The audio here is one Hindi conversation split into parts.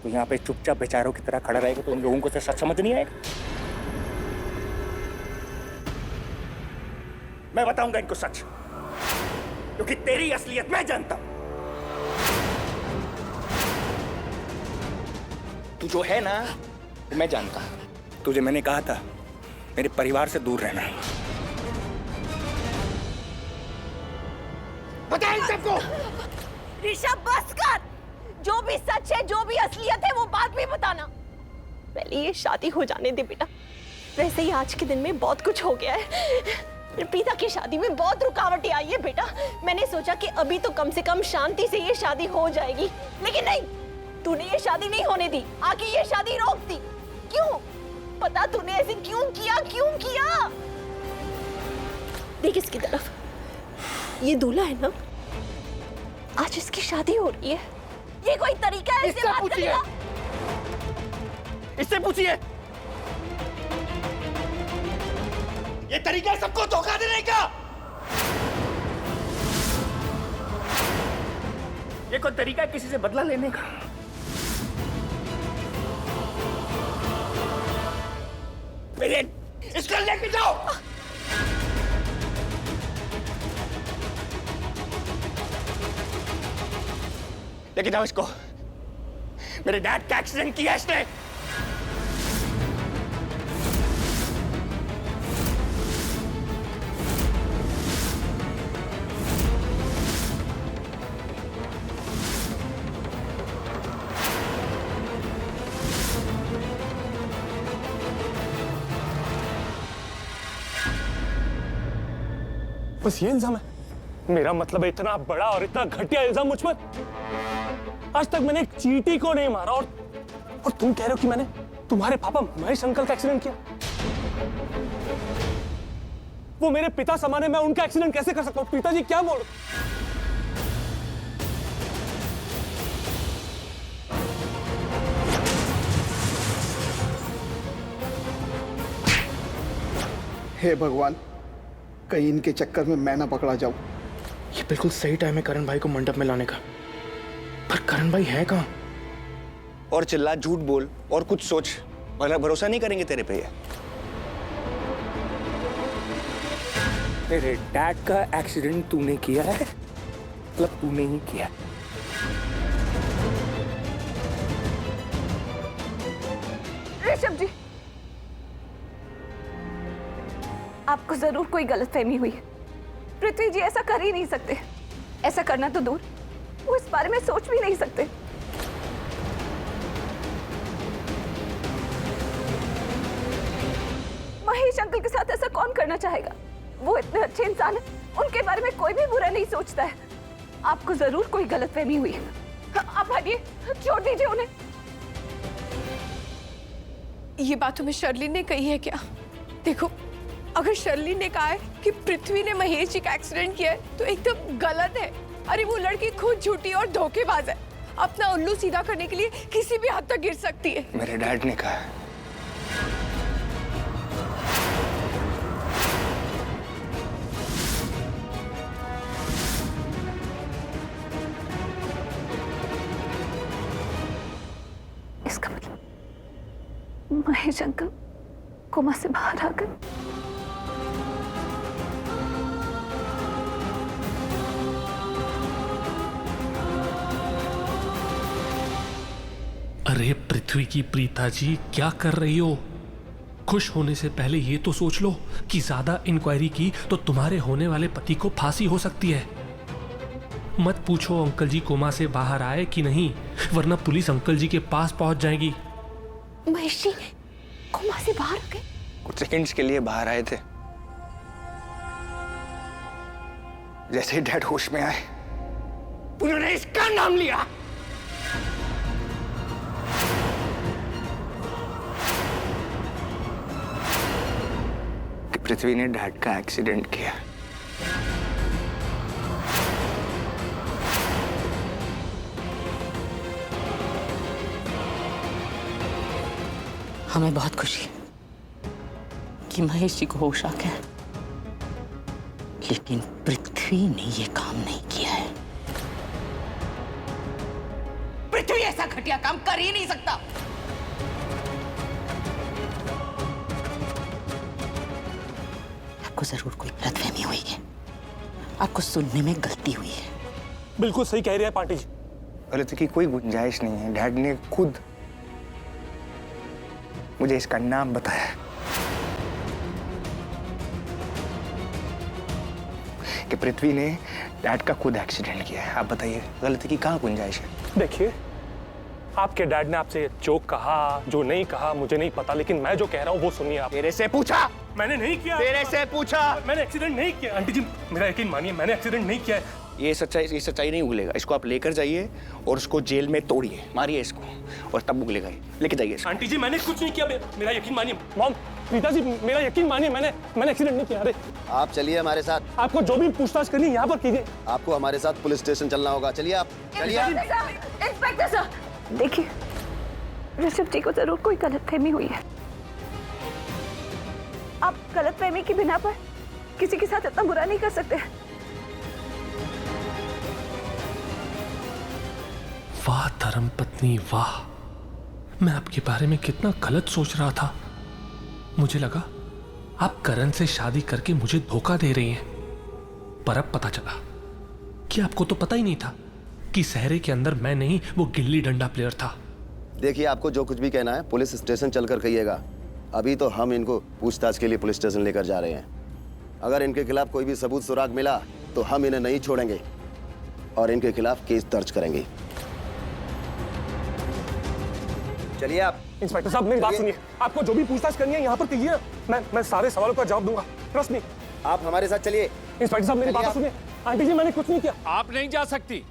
तो यहाँ पे चुपचाप बेचारों की तरह खड़ा रहेगा तो उन लोगों को तो सच समझ नहीं आएगा। मैं बताऊंगा इनको सच, क्योंकि तेरी असलियत मैं जानता हूं। तू जो है ना, मैं जानता हूं। तुझे मैंने कहा था मेरे परिवार से दूर रहना। बता इन सबको। ऋषभ बस कर। जो भी सच है, जो भी असलियत है, वो बाद में बताना। पहले ये शादी हो जाने दे बेटा। वैसे ही आज के दिन में बहुत कुछ हो गया है। प्रीता की शादी में बहुत रुकावटें आई है बेटा। मैंने सोचा कि अभी तो कम से कम शांति से ये शादी हो जाएगी, लेकिन नहीं, तूने ये शादी नहीं होने दी, आके ये शादी रोक दी। क्यों? पता तूने ऐसे क्यों किया? क्यों किया? देख इसकी तरफ, ये दूल्हा है ना, आज इसकी शादी हो रही है। ये कोई तरीका है इससे बात करने का? इससे पूछिए। ये तरीका है सबको धोखा देने का। ये कोई तरीका है किसी से बदला लेने का? मेरे इसको लेके जाओ। लेके जाओ इसको। मेरे डैड का एक्सीडेंट किया इसने। बस ये इल्जाम है? मेरा मतलब है इतना बड़ा और इतना घटिया इल्जाम मुझ पर? आज तक मैंने एक चींटी को नहीं मारा और तुम कह रहे हो कि मैंने तुम्हारे पापा महेश अंकल का एक्सीडेंट किया? वो मेरे पिता समान है, मैं उनका एक्सीडेंट कैसे कर सकता हूँ? पिताजी क्या बोल? हे भगवान, कहीं इनके चक्कर में मैं ना पकड़ा जाऊं। ये बिल्कुल सही टाइम है करण भाई को मंडप में लाने का, पर करण भाई है कहाँ? और चिल्ला, झूठ बोल और कुछ सोच, वरना भरोसा नहीं करेंगे तेरे पे। तेरे डैड का एक्सीडेंट तूने किया है, मतलब तूने ही किया। ऋषभ जी, आपको जरूर कोई गलतफहमी हुई है। पृथ्वी जी ऐसा कर ही नहीं सकते। ऐसा करना तो दूर, वो इस बारे में सोच भी नहीं सकते। महेश अंकल के साथ ऐसा कौन करना चाहेगा? वो इतने अच्छे इंसान हैं, उनके बारे में कोई भी बुरा नहीं सोचता है। आपको जरूर कोई गलतफहमी हुई है। आप भागिए, छोड़ दीजिए उन्हें। ये बात तुम्हें शर्लिन ने कही है क्या? देखो, अगर शर्लिन ने कहा है कि पृथ्वी ने महेश जी का एक्सीडेंट किया है तो एकदम गलत है। अरे वो लड़की खुद झूठी और धोखेबाज है, अपना उल्लू सीधा करने के लिए किसी भी हद तक गिर सकती है। मेरे डैड ने कहा है। इसका मतलब महेश अंकल कोमा से बाहर आ गए। अरे पृथ्वी की प्रीता जी, क्या कर रही हो? खुश होने से पहले ये तो सोच लो कि ज्यादा इंक्वायरी की तो तुम्हारे होने वाले पति को फांसी हो सकती है। मत पूछो अंकल जी कोमा से बाहर आए कि नहीं, वरना पुलिस अंकल जी के पास पहुंच जाएगी। महेश जी कोमा से बाहर आ गए? कुछ सेकंड्स के लिए बाहर आए थे। जैसे ही डैड होश में आए, उन्होंने इसका नाम लिया। कि पृथ्वी ने डैड का एक्सीडेंट किया। हमें बहुत खुशी है कि महेश जी को होश आ गया, लेकिन पृथ्वी ने ये काम नहीं किया है। पृथ्वी ऐसा ऐसा घटिया काम कर ही नहीं सकता। आपको जरूर कोई गलतफहमी हुई है, आपको सुनने में गलती हुई है। बिल्कुल सही कह रहे हैं पांटी जी। गलती की कोई गुंजाइश नहीं है। डैड ने खुद मुझे इसका नाम बताया कि पृथ्वी ने डैड का खुद एक्सीडेंट किया है। आप बताइए गलती की कहाँ गुंजाइश है? देखिए, आपके डैड ने आपसे जो कहा जो नहीं कहा मुझे नहीं पता, लेकिन मैं जो कह रहा हूँ वो सुनिए आप। तेरे से पूछा? मैंने नहीं किया। तेरे से पूछा? मैंने एक्सीडेंट नहीं किया। आंटी जी मेरा यकीन मानिए, मैंने एक्सीडेंट नहीं किया है। ये सच्चाई नहीं उगलेगा। इसको आप लेकर जाइए और उसको जेल में तोड़िए, मारिए इसको, और तब उगलेगा। लेके जाइए इसको। आंटी जी मैंने कुछ नहीं किया, मेरा यकीन मानिए। मॉम, पिताजी मेरा यकीन मानिए, मैंने एक्सीडेंट नहीं किया। अरे आप चलिए हमारे साथ। आपको जो भी पूछताछ करनी है यहाँ पर कीजिए। आपको हमारे साथ पुलिस स्टेशन चलना होगा। चलिए आप, चलिए। इंस्पेक्टर सर, देखिए ऋषभ जी को जरूर कोई गलतफहमी हुई है। आप गलतफहमी की बिना पर किसी के साथ इतना बुरा नहीं कर सकते। वाह धर्मपत्नी वाह, मैं आपके बारे में कितना गलत सोच रहा था। मुझे लगा आप करण से शादी करके मुझे धोखा दे रही हैं, पर अब पता चला कि आपको तो पता ही नहीं था कि सहरे के अंदर मैं नहीं, वो गिल्ली डंडा प्लेयर था। देखिए, आपको जो कुछ भी कहना है पुलिस स्टेशन चलकर कहिएगा। अभी तो हम इनको पूछताछ के लिए पुलिस स्टेशन लेकर जा रहे हैं। अगर इनके खिलाफ कोई भी सबूत सुराग मिला तो हम इन्हें नहीं छोड़ेंगे और इनके खिलाफ केस दर्ज करेंगे। चलिए आप। इंस्पेक्टर साहब मेरी बात सुनिए, आपको जो भी पूछताछ करनी है यहाँ पर कीजिए। मैं सारे सवालों का जवाब दूंगा, ट्रस्ट मी। आप हमारे साथ चलिए। इंस्पेक्टर साहब मेरी बात सुनिए। आंटी जी मैंने कुछ नहीं किया। आप नहीं जा सकती।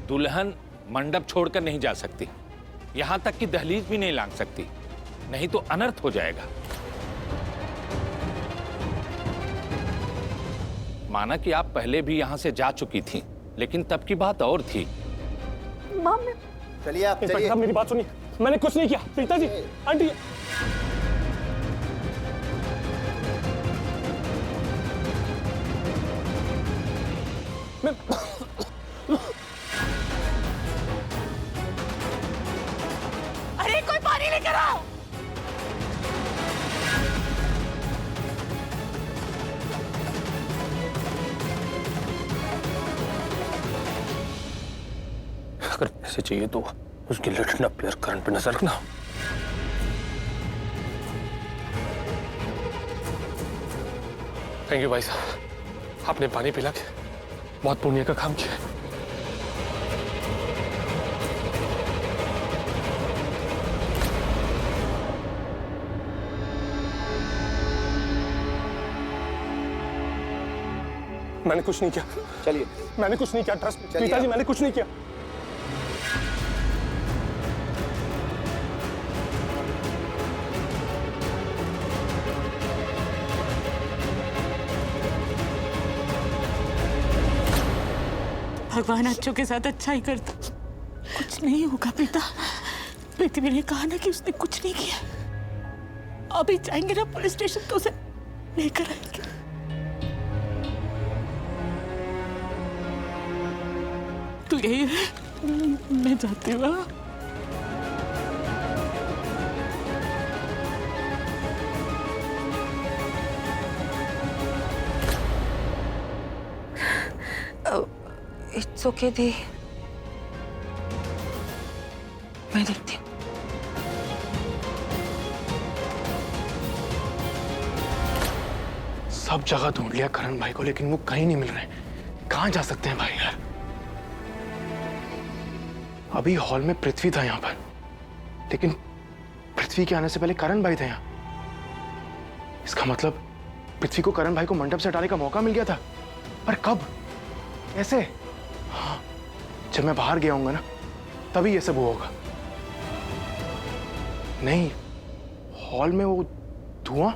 दुल्हन मंडप छोड़कर नहीं जा सकती, यहां तक कि दहलीज भी नहीं लांघ सकती, नहीं तो अनर्थ हो जाएगा। माना कि आप पहले भी यहां से जा चुकी थी, लेकिन तब की बात और थी। चलिए आप। इंस्पेक्टर साहब मेरी बात सुनिए, मैंने कुछ नहीं किया। पिताजी, आंटी मैं अरे कोई पानी लेकर आओ। अगर पैसे चाहिए तो उसकी लड़ना प्लेयर करण पे नजर रखना। थैंक यू भाई साहब, आपने पानी पिला के बहुत पुण्य का काम किया। मैंने कुछ नहीं किया। चलिए। मैंने कुछ नहीं किया, ट्रस्ट चलिए। पिताजी मैंने कुछ नहीं किया। भगवान अच्छों के साथ अच्छा ही करता। कुछ नहीं होगा बेटा, पृथ्वी ने कहा ना कि उसने कुछ नहीं किया। अभी जाएंगे ना पुलिस स्टेशन तो उसे लेकर आएंगे। तू यही है, मैं जाती हूँ। इट्स ओके दी, मैं देखती हूँ। सब जगह ढूंढ लिया करण भाई को, लेकिन वो कहीं नहीं मिल रहे। कहाँ जा सकते हैं भाई यार? अभी हॉल में पृथ्वी था यहाँ पर, लेकिन पृथ्वी के आने से पहले करण भाई थे यहाँ। इसका मतलब पृथ्वी को करण भाई को मंडप से हटाने का मौका मिल गया था, पर कब, कैसे? हाँ, जब मैं बाहर गया हूंगा ना तभी ये सब होगा। नहीं, हॉल में वो धुआं,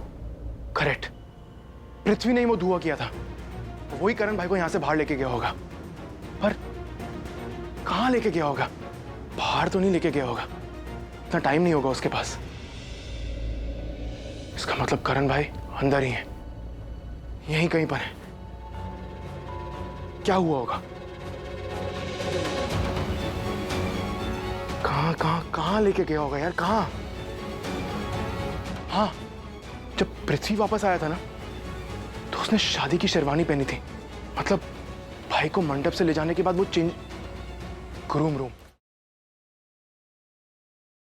करेक्ट, पृथ्वी ने ही वो धुआं किया था। वही करण भाई को यहां से बाहर लेके गया होगा, पर कहां लेके गया होगा? बाहर तो नहीं लेके गया होगा, इतना टाइम नहीं होगा उसके पास। इसका मतलब करण भाई अंदर ही है, यहीं कहीं पर है। क्या हुआ होगा? कहाँ लेके गया होगा यार? कहाँ? हाँ, जब पृथ्वी वापस आया था ना, तो उसने शादी की शेरवानी पहनी थी। मतलब भाई को मंडप से ले जाने के बाद वो चेंज ग्रूम रूम